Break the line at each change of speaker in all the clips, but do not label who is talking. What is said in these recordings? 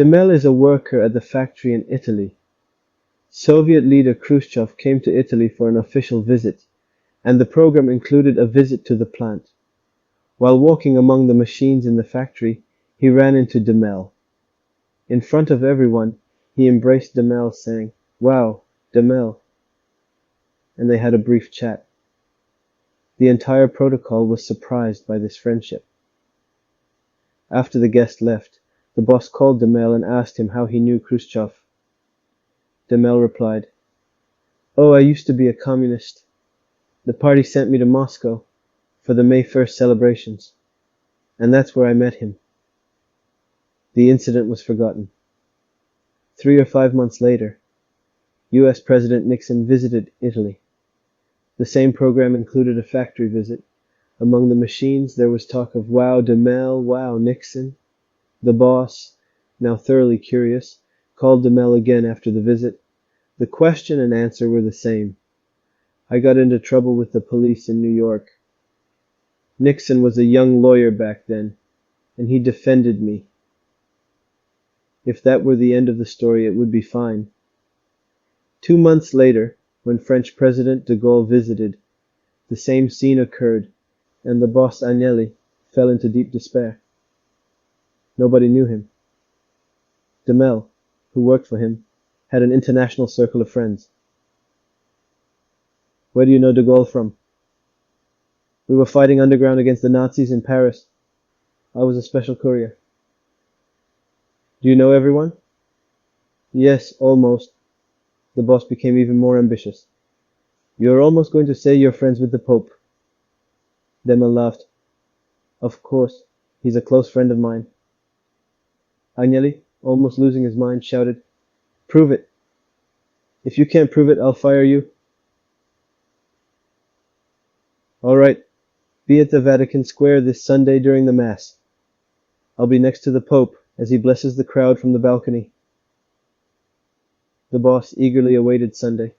Demel is a worker at the factory in Italy. Soviet leader Khrushchev came to Italy for an official visit, and the program included a visit to the plant. While walking among the machines in the factory, he ran into Demel. In front of everyone, he embraced Demel, saying, "Wow, Demel," and they had a brief chat. The entire protocol was surprised by this friendship. After the guest left, the boss called Demel and asked him how he knew Khrushchev. Demel replied, "Oh, I used to be a communist. The party sent me to Moscow for the May 1st celebrations, and that's where I met him." The incident was forgotten. 3 or 5 months later, US President Nixon visited Italy. The same program included a factory visit. Among the machines there was talk of "Wow, Demel, wow, Nixon." The boss, now thoroughly curious, called Demel again after the visit. The question and answer were the same. "I got into trouble with the police in New York. Nixon was a young lawyer back then, and he defended me." If that were the end of the story, it would be fine. 2 months later, when French President de Gaulle visited, the same scene occurred, and the boss Agnelli fell into deep despair. Nobody knew him. Demel, who worked for him, had an international circle of friends. "Where do you know de Gaulle from?" "We were fighting underground against the Nazis in Paris. I was a special courier." "Do you know everyone?" "Yes, almost." The boss became even more ambitious. "You're almost going to say you're friends with the Pope." Demel laughed. "Of course, he's a close friend of mine." Agnelli, almost losing his mind, shouted, "Prove it. If you can't prove it, I'll fire you." "All right, be at the Vatican Square this Sunday during the Mass. I'll be next to the Pope as he blesses the crowd from the balcony." The boss eagerly awaited Sunday.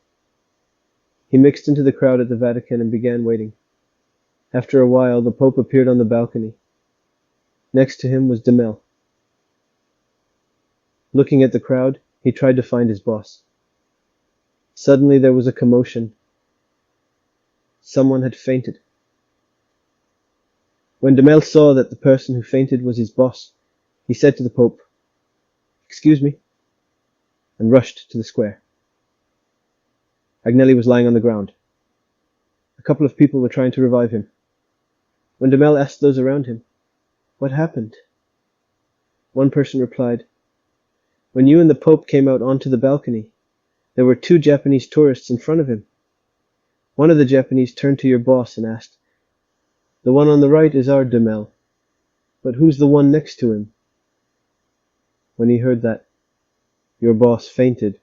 He mixed into the crowd at the Vatican and began waiting. After a while, the Pope appeared on the balcony. Next to him was Demel. Looking at the crowd, he tried to find his boss. Suddenly there was a commotion. Someone had fainted. When Demel saw that the person who fainted was his boss, he said to the Pope, "Excuse me," and rushed to the square. Agnelli was lying on the ground. A couple of people were trying to revive him. When Demel asked those around him, "What happened?" one person replied, "When you and the Pope came out onto the balcony, there were 2 Japanese tourists in front of him. One of the Japanese turned to your boss and asked, 'The one on the right is our Demel, but who's the one next to him?' When he heard that, your boss fainted